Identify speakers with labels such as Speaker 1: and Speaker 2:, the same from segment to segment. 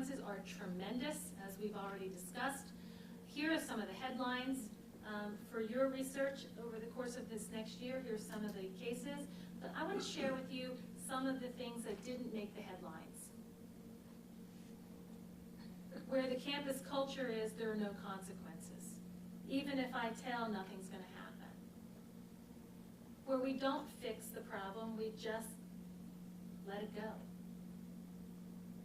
Speaker 1: consequences are tremendous, as we've already discussed. Here are some of the headlines for your research over the course of this next year. Here's some of the cases. But I want to share with you some of the things that didn't make the headlines. Where the campus culture is, there are no consequences. Even if I tell, nothing's going to happen. Where we don't fix the problem, we just let it go.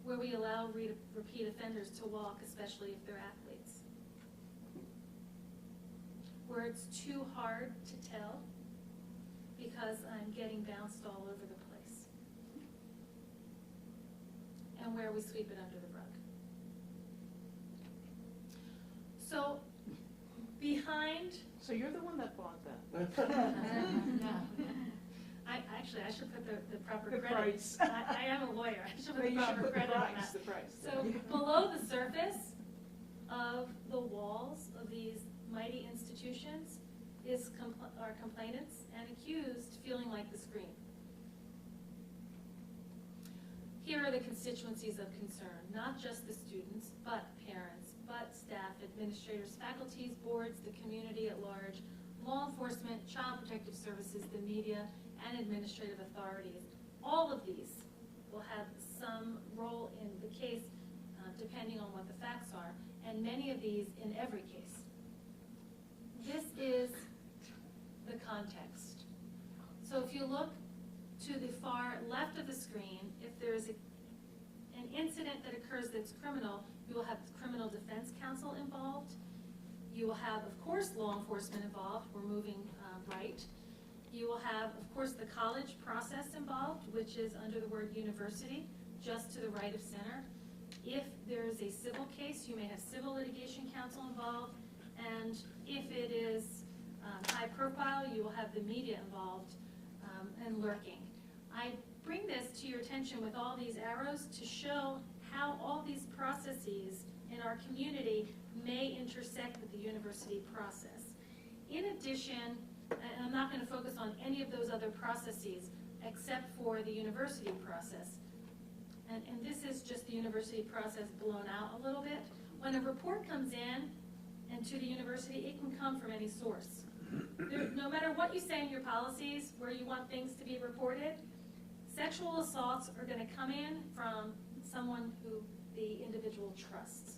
Speaker 1: Where we allow repeat offenders to walk, especially if they're athletes. Where it's too hard to tell because I'm getting bounced all over the place. And where we sweep it under the rug. So, behind...
Speaker 2: So you're the one that bought that.
Speaker 1: I should put the proper
Speaker 2: the
Speaker 1: credit.
Speaker 2: Price.
Speaker 1: I am a lawyer. I should put the proper credit on that.
Speaker 2: The price.
Speaker 1: So below the surface of the walls of these mighty institutions are complainants and accused feeling like the scream. Here are the constituencies of concern, not just the students, but parents, but staff, administrators, faculties, boards, the community at large, law enforcement, child protective services, the media, and administrative authorities. All of these will have some role in the case depending on what the facts are, and many of these in every case. This is the context. So if you look to the far left of the screen, if there is an incident that occurs that's criminal, you will have criminal defense counsel involved. You will have, of course, law enforcement involved. We're moving right. You will have, of course, the college process involved, which is under the word university, just to the right of center. If there is a civil case, you may have civil litigation counsel involved. And if it is high profile, you will have the media involved and lurking. I bring this to your attention with all these arrows to show how all these processes in our community may intersect with the university process. In addition, and I'm not going to focus on any of those other processes except for the university process. And this is just the university process blown out a little bit. When a report comes in and to the university, it can come from any source. No matter what you say in your policies, where you want things to be reported, sexual assaults are going to come in from someone who the individual trusts.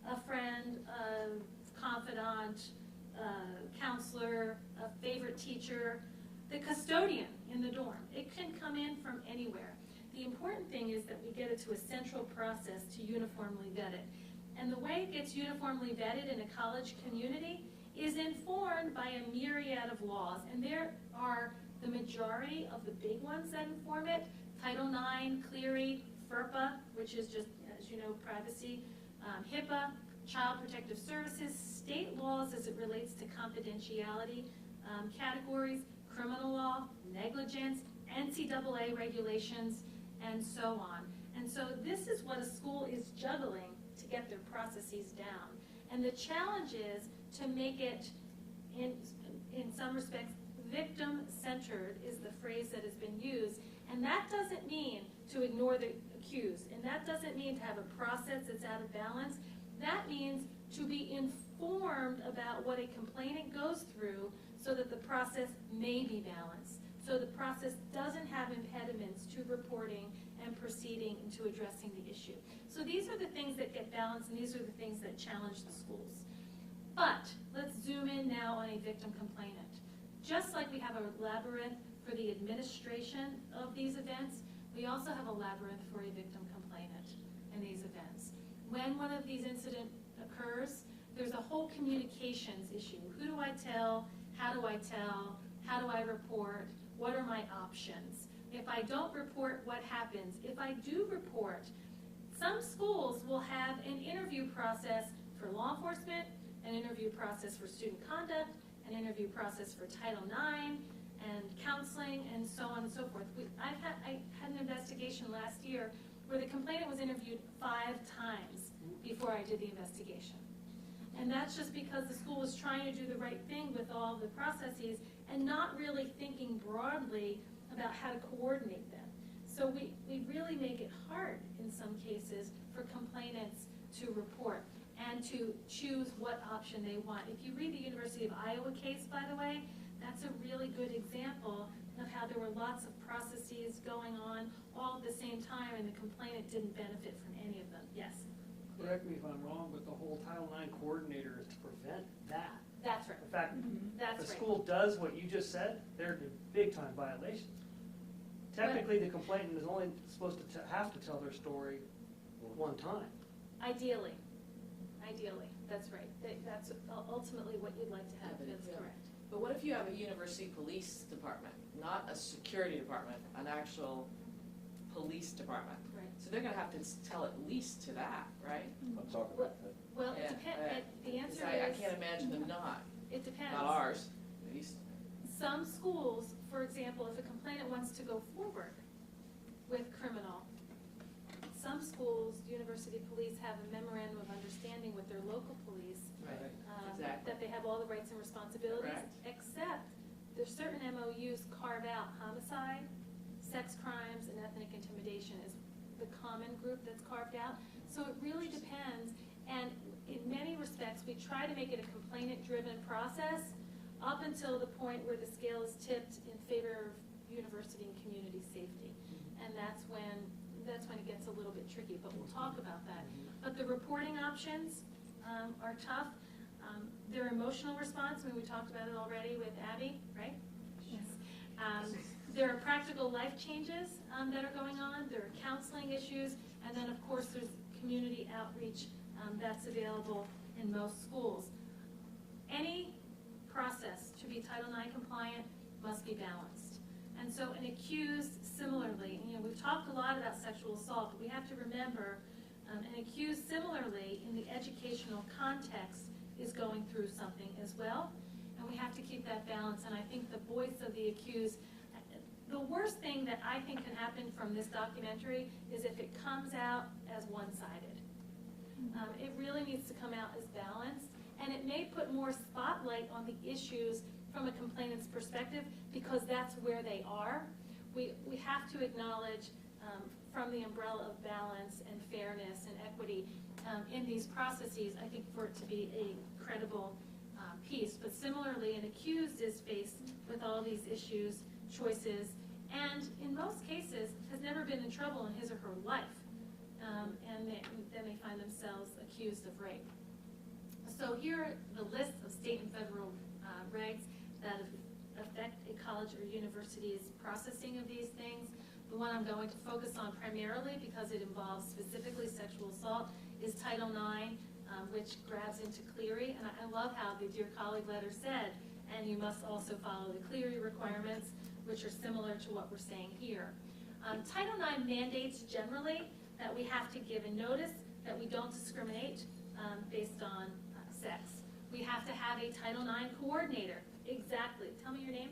Speaker 1: A friend, a confidant, a counselor, a favorite teacher, the custodian in the dorm. It can come in from anywhere. The important thing is that we get it to a central process to uniformly vet it. And the way it gets uniformly vetted in a college community is informed by a myriad of laws. And there are the majority of the big ones that inform it: Title IX, Clery, FERPA, which is just, as you know, privacy, HIPAA, Child Protective Services, state laws as it relates to confidentiality categories, criminal law, negligence, NCAA regulations, and so on. And so this is what a school is juggling to get their processes down. And the challenge is to make it, in some respects, victim-centered is the phrase that has been used. And that doesn't mean to ignore the accused. And that doesn't mean to have a process that's out of balance. That means to be informed about what a complainant goes through so that the process may be balanced. So the process doesn't have impediments to reporting and proceeding into addressing the issue. So these are the things that get balanced, and these are the things that challenge the schools. But let's zoom in now on a victim complainant. Just like we have a labyrinth for the administration of these events, we also have a labyrinth for a victim complainant in these events. When one of these incidents occurs, there's a whole communications issue. Who do I tell? How do I tell? How do I report? What are my options? If I don't report, what happens? If I do report, some schools will have an interview process for law enforcement, an interview process for student conduct, an interview process for Title IX, and counseling, and so on and so forth. I had an investigation last year where the complainant was interviewed 5 times before I did the investigation. And that's just because the school was trying to do the right thing with all the processes and not really thinking broadly about how to coordinate them. So we really make it hard in some cases for for complainants to report and to choose what option they want. If you read the University of Iowa case, by the way, that's a really good example of how there were lots of processes going on all at the same time and the complainant didn't benefit from any of them. Yes?
Speaker 3: Correct me if I'm wrong, but the whole Title IX coordinator is to prevent that.
Speaker 1: That's right.
Speaker 3: In fact,
Speaker 1: That's
Speaker 3: if the
Speaker 1: right.
Speaker 3: school does what you just said, they're in big time violation. Technically, the complainant is only supposed to have to tell their story one time.
Speaker 1: Ideally, that's right. That's ultimately what you'd like to have,
Speaker 4: Yeah, but
Speaker 1: that's
Speaker 4: yeah.
Speaker 1: correct.
Speaker 4: But what if you have a university police department, not a security department, an actual police department?
Speaker 1: Right.
Speaker 4: So they're gonna have to tell at least to that, right?
Speaker 5: I'm talking about that.
Speaker 1: Well,
Speaker 4: Yeah,
Speaker 1: the answer
Speaker 4: 'cause I
Speaker 1: is,
Speaker 4: can't imagine them not,
Speaker 1: it depends.
Speaker 4: not ours, at least.
Speaker 1: Some schools, for example, if a complainant wants to go forward with criminal, some schools, university police have a memorandum of understanding with their local police
Speaker 4: Right. Exactly.
Speaker 1: that they have all the rights and responsibilities,
Speaker 4: Correct.
Speaker 1: except there's certain MOUs carve out homicide, sex crimes, and ethnic intimidation is the common group that's carved out. So it really depends, and in many respects, we try to make it a complainant-driven process up until the point where the scale is tipped in favor of university and community safety. And that's when it gets a little bit tricky, but we'll talk about that. But the reporting options are tough. Their emotional response, I mean, we talked about it already with Abby, right? Yes. There are practical life changes that are going on. There are counseling issues, and then of course there's community outreach that's available in most schools. Any process to be Title IX compliant must be balanced. And so an accused, similarly, you know, we've talked a lot about sexual assault, but we have to remember an accused similarly in the educational context is going through something as well, and we have to keep that balance. And I think the voice of the accused, the worst thing that I think can happen from this documentary is if it comes out as one-sided. It really needs to come out as balanced, and it may put more spotlight on the issues from a complainant's perspective because that's where they are. We have to acknowledge from the umbrella of balance and fairness and equity in these processes, I think for it to be a credible piece. But similarly, an accused is faced with all these issues, choices, and in most cases has never been in trouble in his or her life. And then they find themselves accused of rape. So here are the list of state and federal regs that affect a college or university's processing of these things. The one I'm going to focus on primarily because it involves specifically sexual assault is Title IX, which grabs into Clery. And I love how the Dear Colleague letter said, and you must also follow the Clery requirements, which are similar to what we're saying here. Title IX mandates generally that we have to give a notice that we don't discriminate based on sex. We have to have a Title IX coordinator. Exactly. Tell me your name.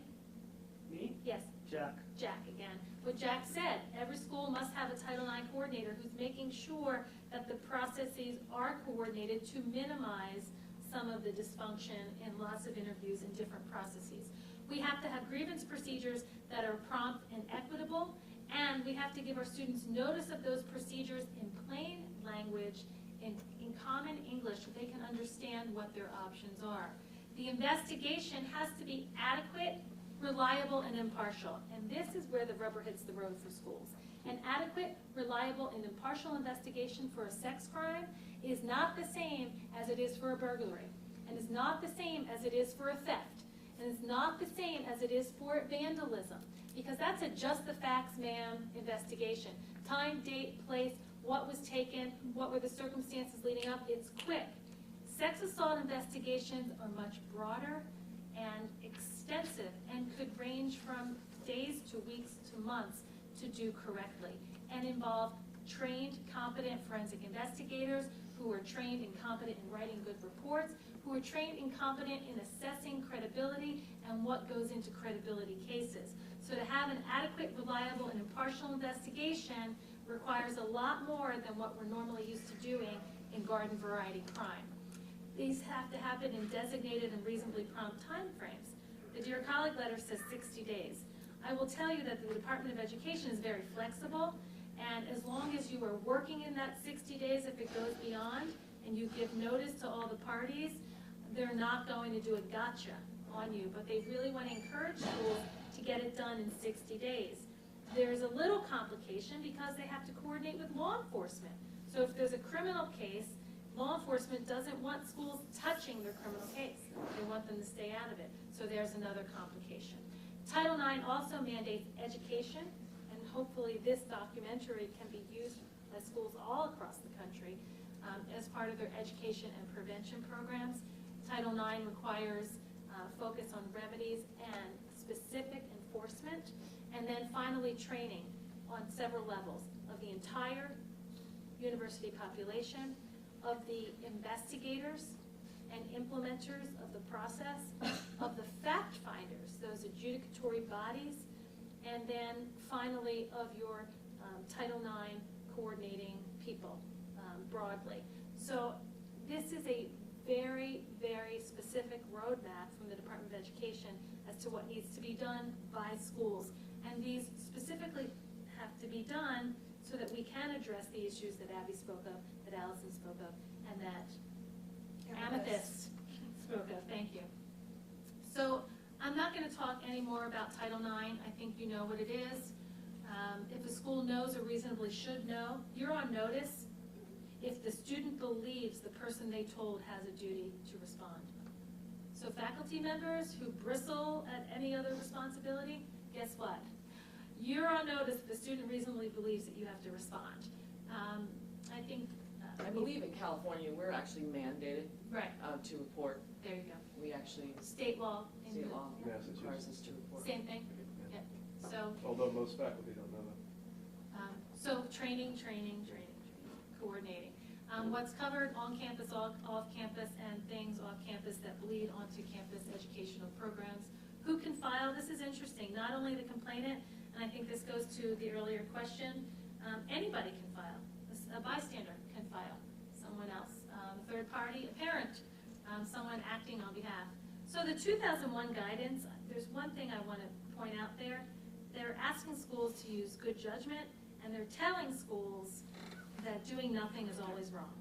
Speaker 3: Me?
Speaker 1: Yes.
Speaker 3: Jack.
Speaker 1: Jack again. What Jack said, every school must have a Title IX coordinator who's making sure that the processes are coordinated to minimize some of the dysfunction in lots of interviews and different processes. We have to have grievance procedures that are prompt and equitable, and we have to give our students notice of those procedures in plain language, in common English, so they can understand what their options are. The investigation has to be adequate, reliable, and impartial. And this is where the rubber hits the road for schools. An adequate, reliable, and impartial investigation for a sex crime is not the same as it is for a burglary, and is not the same as it is for a theft, and is not the same as it is for vandalism, because that's a just the facts, ma'am investigation. Time, date, place, what was taken, what were the circumstances leading up, it's quick. Sex assault investigations are much broader and extensive and could range from days to weeks to months to do correctly, and involve trained, competent forensic investigators who are trained and competent in writing good reports, who are trained and competent in assessing credibility and what goes into credibility cases. So to have an adequate, reliable, and impartial investigation requires a lot more than what we're normally used to doing in garden variety crime. These have to happen in designated and reasonably prompt timeframes. The Dear Colleague letter says 60 days. I will tell you that the Department of Education is very flexible, And as long as you are working in that 60 days, if it goes beyond, and you give notice to all the parties, they're not going to do a gotcha on you, but they really want to encourage schools to get it done in 60 days. There's a little complication because they have to coordinate with law enforcement. So if there's a criminal case, law enforcement doesn't want schools touching their criminal case. They want them to stay out of it. So there's another complication. Title IX also mandates education, and hopefully this documentary can be used by schools all across the country as part of their education and prevention programs. Title IX requires focus on remedies and specific enforcement, and then finally training on several levels of the entire university population, of the investigators and implementers of the process, of the fact finders, those adjudicatory bodies, and then finally of your Title IX coordinating people broadly. So this is a very, very specific roadmap from the Department of Education as to what needs to be done by schools. And these specifically have to be done so that we can address the issues that Abby spoke of, that Allison spoke of, and that Amethyst spoke of. Thank you. So I'm not going to talk any more about Title IX. I think you know what it is. If a school knows or reasonably should know, you're on notice if the student believes the person they told has a duty to respond. So faculty members who bristle at any other responsibility, guess what? You're on notice if the student reasonably believes that you have to respond. I think...
Speaker 4: I believe in California, we're actually mandated
Speaker 1: Right.
Speaker 4: To report.
Speaker 1: There you go.
Speaker 4: We actually,
Speaker 1: State law. in
Speaker 4: state
Speaker 1: the-
Speaker 4: law
Speaker 1: yeah.
Speaker 4: requires us to report.
Speaker 1: Same thing.
Speaker 5: Yeah.
Speaker 1: Yeah. So,
Speaker 5: Although most faculty don't know that.
Speaker 1: so training, coordinating. What's covered on campus, off campus, and things off campus that bleed onto campus educational programs. Who can file? This is interesting. Not only the complainant, and I think this goes to the earlier question, anybody can file. A bystander can file. Someone else, a third party, a parent, someone acting on behalf. So the 2001 guidance, there's one thing I want to point out there. They're asking schools to use good judgment, and they're telling schools that doing nothing is always wrong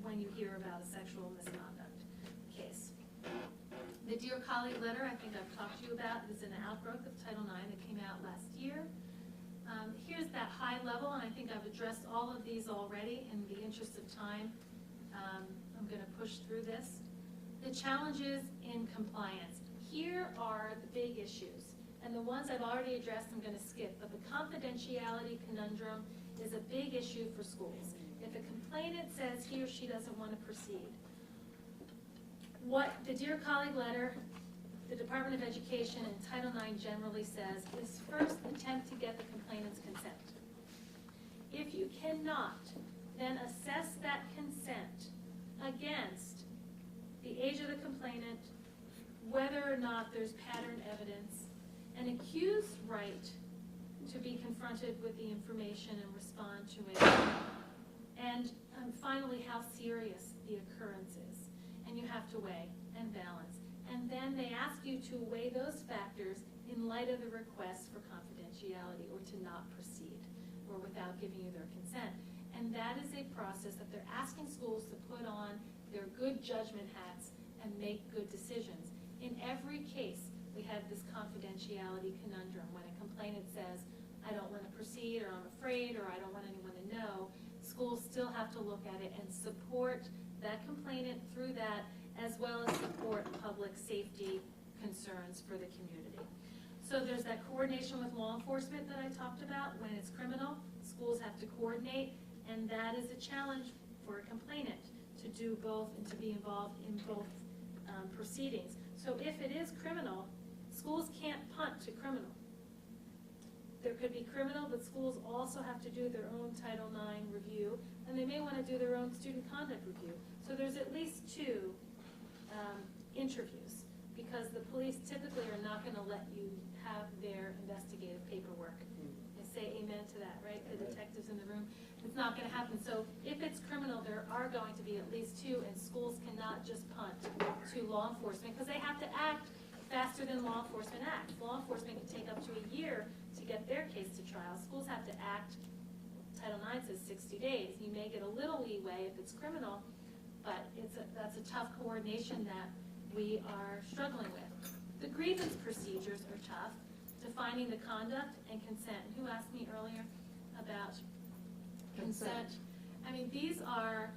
Speaker 1: when you hear about a sexual misconduct case. The Dear Colleague letter, I think I've talked to you about, is an outgrowth of Title IX that came out last year. Here's that high level, and I think I've addressed all of these already. In the interest of time, I'm going to push through this. The challenges in compliance. Here are the big issues, and the ones I've already addressed I'm going to skip, but the confidentiality conundrum is a big issue for schools. If a complainant says he or she doesn't want to proceed, what the Dear Colleague letter, the Department of Education and Title IX generally says is first attempt to get the complainant's consent. If you cannot, then assess that consent against the age of the complainant, whether or not there's pattern evidence, an accused's right to be confronted with the information and respond to it, and finally how serious the occurrence is. And you have to weigh and balance. And then they ask you to weigh those factors in light of the request for confidentiality or to not proceed or without giving you their consent. And that is a process that they're asking schools to put on their good judgment hats and make good decisions. In every case, we have this confidentiality conundrum. When a complainant says, I don't want to proceed, or I'm afraid, or I don't want anyone to know, schools still have to look at it and support that complainant through that, as well as support public safety concerns for the community. So there's that coordination with law enforcement that I talked about. When it's criminal, schools have to coordinate, and that is a challenge for a complainant to do both and to be involved in both proceedings. So if it is criminal, schools can't punt to criminal. There could be criminal, but schools also have to do their own Title IX review, and they may want to do their own student conduct review. So there's at least 2 interviews, because the police typically are not going to let you have their investigative paperwork. And say amen to that, right? The detectives in the room. It's not going to happen. So if it's criminal, there are going to be at least 2, and schools cannot just punt to law enforcement, because they have to act faster than law enforcement acts. Law enforcement can take up to a year to get their case to trial. Schools have to act Title IX says 60 days. You may get a little leeway if it's criminal, but that's a tough coordination that we are struggling with. The grievance procedures are tough, defining the conduct and consent. Who asked me earlier about consent? I mean, these are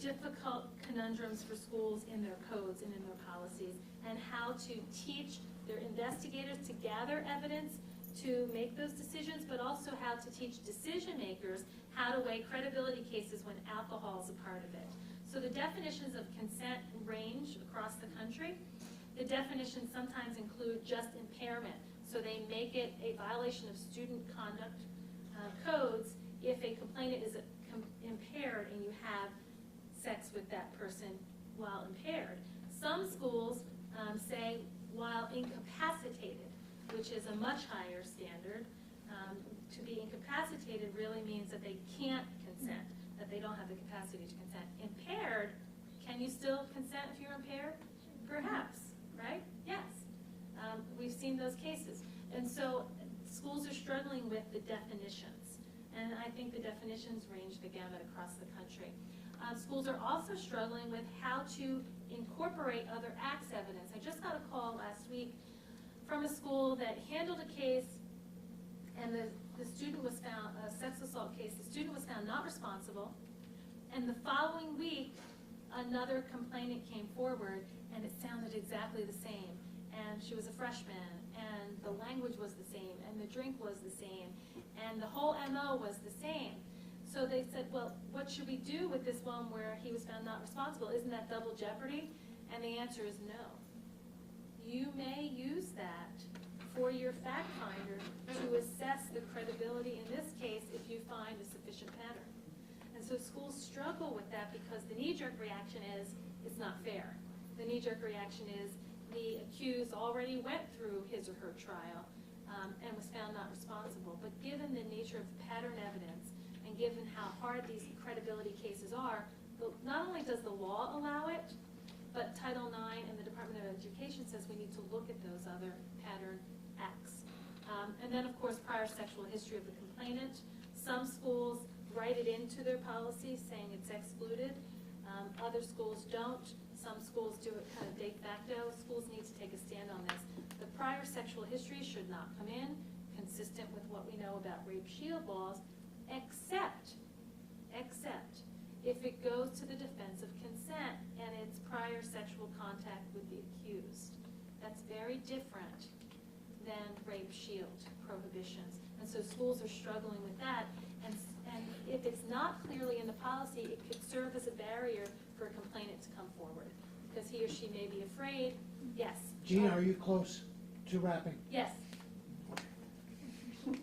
Speaker 1: difficult conundrums for schools in their codes and in their policies, and how to teach their investigators to gather evidence to make those decisions, but also how to teach decision makers how to weigh credibility cases when alcohol is a part of it. So the definitions of consent range across the country. The definitions sometimes include just impairment, so they make it a violation of student conduct codes if a complainant is impaired and you have sex with that person while impaired. Some schools say while incapacitated, which is a much higher standard. To be incapacitated really means that they can't consent, that they don't have the capacity to consent. Impaired, can you still consent if you're impaired? Perhaps, right? Yes. We've seen those cases. And so schools are struggling with the definitions. And I think the definitions range the gamut across the country. Schools are also struggling with how to incorporate other acts evidence. I just got a call last week from a school that handled a case, and the student was found, a sex assault case, the student was found not responsible, and the following week, another complainant came forward, and it sounded exactly the same. And she was a freshman, and the language was the same, and the drink was the same, and the whole MO was the same. So they said, well, what should we do with this one where he was found not responsible? Isn't that double jeopardy? And the answer is no. You may use that for your fact finder to assess the credibility in this case if you find a sufficient pattern. And so schools struggle with that because the knee-jerk reaction is, it's not fair. The knee-jerk reaction is, the accused already went through his or her trial and was found not responsible. But given the nature of pattern evidence, and given how hard these credibility cases are, not only does the law allow it, but Title IX and the Department of Education says we need to look at those other pattern acts. And then, of course, prior sexual history of the complainant. Some schools write it into their policy saying it's excluded. Other schools don't. Some schools do it kind of de facto. Schools need to take a stand on this. The prior sexual history should not come in, consistent with what we know about rape shield laws, except if it goes to the defense of consent and it's prior sexual contact with the accused. That's very different than rape shield prohibitions. And so schools are struggling with that. And if it's not clearly in the policy, it could serve as a barrier for a complainant to come forward because he or she may be afraid. Yes.
Speaker 5: Gina, are you close to wrapping?
Speaker 1: Yes.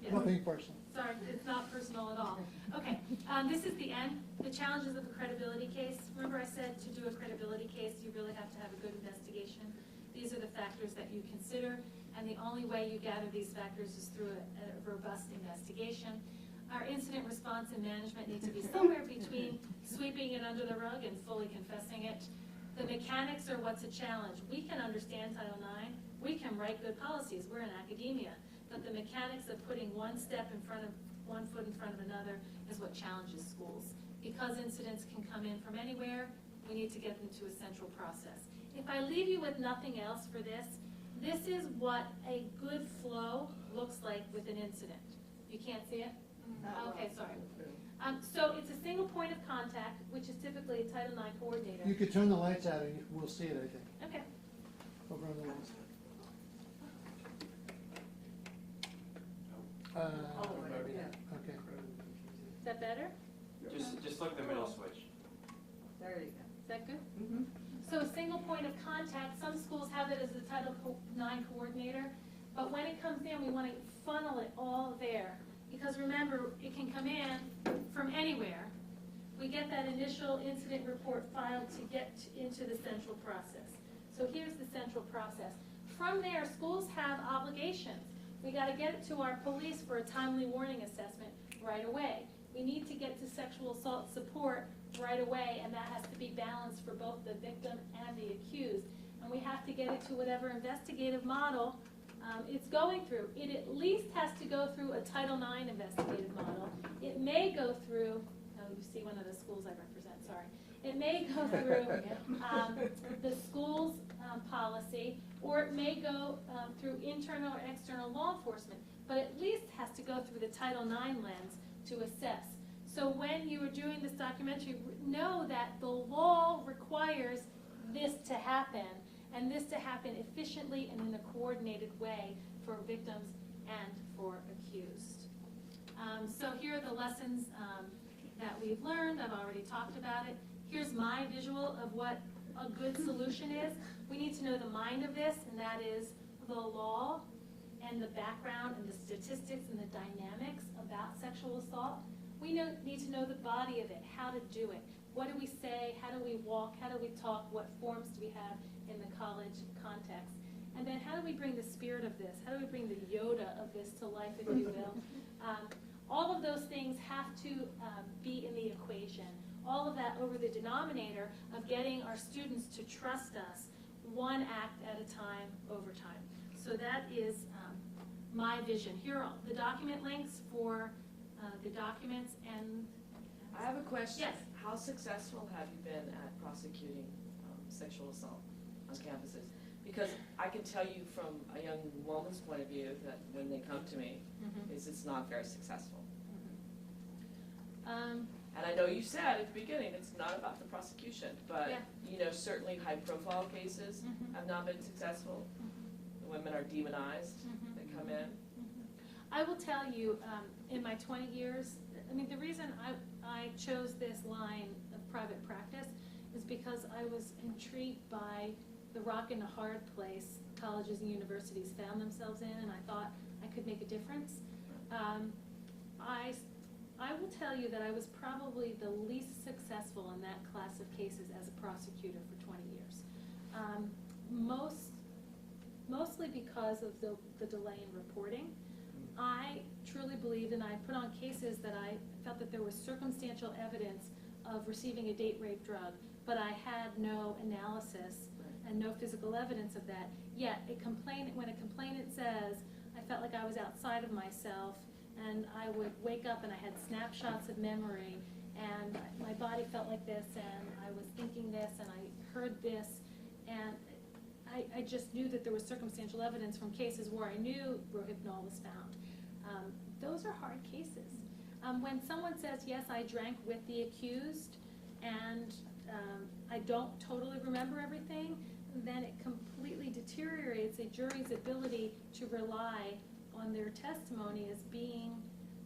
Speaker 1: Yes.
Speaker 5: Nothing personal.
Speaker 1: Sorry, it's not personal at all. Okay, this is the end. The challenges of a credibility case. Remember I said to do a credibility case, you really have to have a good investigation. These are the factors that you consider, and the only way you gather these factors is through a robust investigation. Our incident response and management need to be somewhere between sweeping it under the rug and fully confessing it. The mechanics are what's a challenge. We can understand Title IX. We can write good policies. We're in academia. But the mechanics of putting one foot in front of another is what challenges schools. Because incidents can come in from anywhere, we need to get them to a central process. If I leave you with nothing else for this, this is what a good flow looks like with an incident. You can't see it? Okay, sorry. So it's a single point of contact, which is typically a Title IX coordinator.
Speaker 5: You could turn the lights out and we'll see it, I think,
Speaker 1: Okay.
Speaker 5: over on the walls. Okay.
Speaker 1: Is that better?
Speaker 6: Just look at the middle switch.
Speaker 2: There you go.
Speaker 1: Is that good?
Speaker 2: Mm-hmm.
Speaker 1: So a single point of contact, some schools have it as the Title IX coordinator, but when it comes in, we want to funnel it all there. Because remember, it can come in from anywhere. We get that initial incident report filed to get into the central process. So here's the central process. From there, schools have obligations. We got to get it to our police for a timely warning assessment right away. We need to get to sexual assault support right away, and that has to be balanced for both the victim and the accused. And we have to get it to whatever investigative model It's going through, it at least has to go through a Title IX investigative model. It may go through, oh, you see one of the schools I represent, sorry. It may go through the school's policy, or it may go through internal or external law enforcement, but at least has to go through the Title IX lens to assess. So when you are doing this documentary, know that the law requires this to happen, and this to happen efficiently and in a coordinated way for victims and for accused. So here are the lessons that we've learned. I've already talked about it. Here's my visual of what a good solution is. We need to know the mind of this, and that is the law and the background and the statistics and the dynamics about sexual assault. We need to know the body of it, how to do it. What do we say? How do we walk? How do we talk? What forms do we have in the college context? And then how do we bring the spirit of this? How do we bring the Yoda of this to life, if you will? All of those things have to be in the equation. All of that over the denominator of getting our students to trust us one act at a time over time. So that is my vision. Here are the document links for the documents. And
Speaker 4: I have a question.
Speaker 1: Yes.
Speaker 4: How successful have you been at prosecuting sexual assault on campuses? Because I can tell you from a young woman's point of view that when they come to me, is it's not very successful. And I know you said at the beginning it's not about the prosecution, but
Speaker 1: Yeah.
Speaker 4: you know, certainly high-profile cases have not been successful. The women are demonized. They come in.
Speaker 1: I will tell you, in my 20 years, I mean, the reason I chose this line of private practice is because I was intrigued by the rock and the hard place colleges and universities found themselves in, and I thought I could make a difference. I will tell you that I was probably the least successful in that class of cases as a prosecutor for 20 years. Mostly because of the delay in reporting. I truly believed, and I put on cases that I felt that there was circumstantial evidence of receiving a date rape drug, but I had no analysis and no physical evidence of that. Yet when a complainant says, I felt like I was outside of myself, and I would wake up and I had snapshots of memory, and my body felt like this, and I was thinking this, and I heard this, and I just knew that there was circumstantial evidence from cases where I knew Rohypnol was found. Those are hard cases. When someone says, yes, I drank with the accused, and I don't totally remember everything, then it completely deteriorates a jury's ability to rely on their testimony as being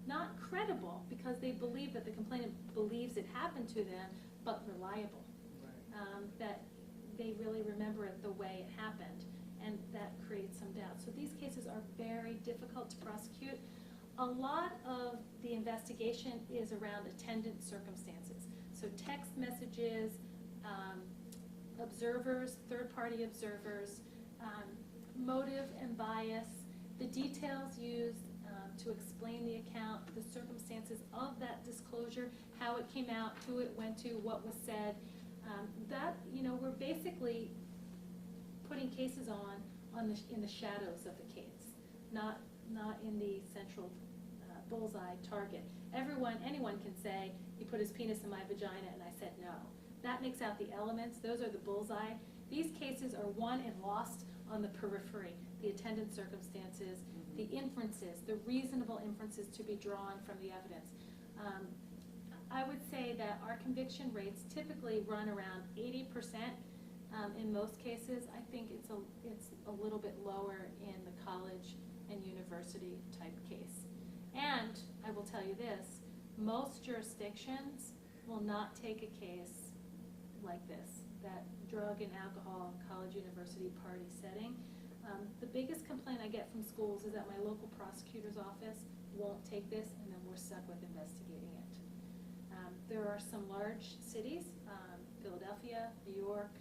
Speaker 1: not credible, because they believe that the complainant believes it happened to them, but reliable. That they really remember it the way it happened, and that creates some doubt. So these cases are very difficult to prosecute. A lot of the investigation is around attendant circumstances. So text messages, observers, third-party observers, motive and bias, the details used to explain the account, the circumstances of that disclosure, how it came out, who it went to, what was said. We're basically putting cases in the shadows of the case, not in the central bullseye target. Anyone can say, he put his penis in my vagina, and I said no. That makes out the elements. Those are the bullseye. These cases are won and lost on the periphery, the attendant circumstances, the inferences, the reasonable inferences to be drawn from the evidence. I would say that our conviction rates typically run around 80% in most cases. I think it's a little bit lower in the college and university type case. And I will tell you this, most jurisdictions will not take a case like this, that drug and alcohol college university party setting. The biggest complaint I get from schools is that my local prosecutor's office won't take this, and then we're stuck with investigating it. There are some large cities, Philadelphia, New York,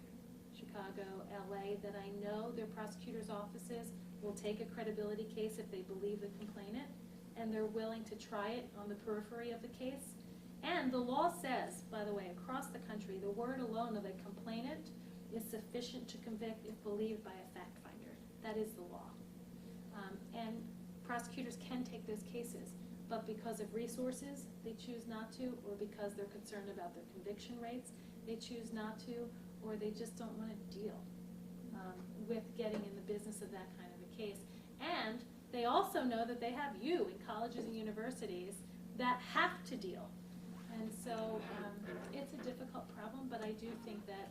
Speaker 1: Chicago, LA, that I know their prosecutor's offices will take a credibility case if they believe the complainant, and they're willing to try it on the periphery of the case. And the law says, by the way, across the country, the word alone of a complainant is sufficient to convict if believed by a fact finder. That is the law. And prosecutors can take those cases, but because of resources, they choose not to, or because they're concerned about their conviction rates, they choose not to, or they just don't want to deal with getting in the business of that kind of a case. And they also know that they have you in colleges and universities that have to deal. And so it's a difficult problem, but I do think that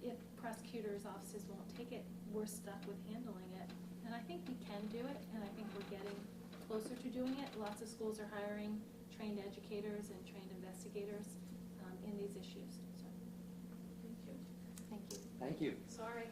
Speaker 1: if prosecutors' offices won't take it, we're stuck with handling it. And I think we can do it, and I think we're getting closer to doing it. Lots of schools are hiring trained educators and trained investigators in these issues. So,
Speaker 4: Thank you.
Speaker 1: thank you.
Speaker 7: Thank you.
Speaker 2: Sorry.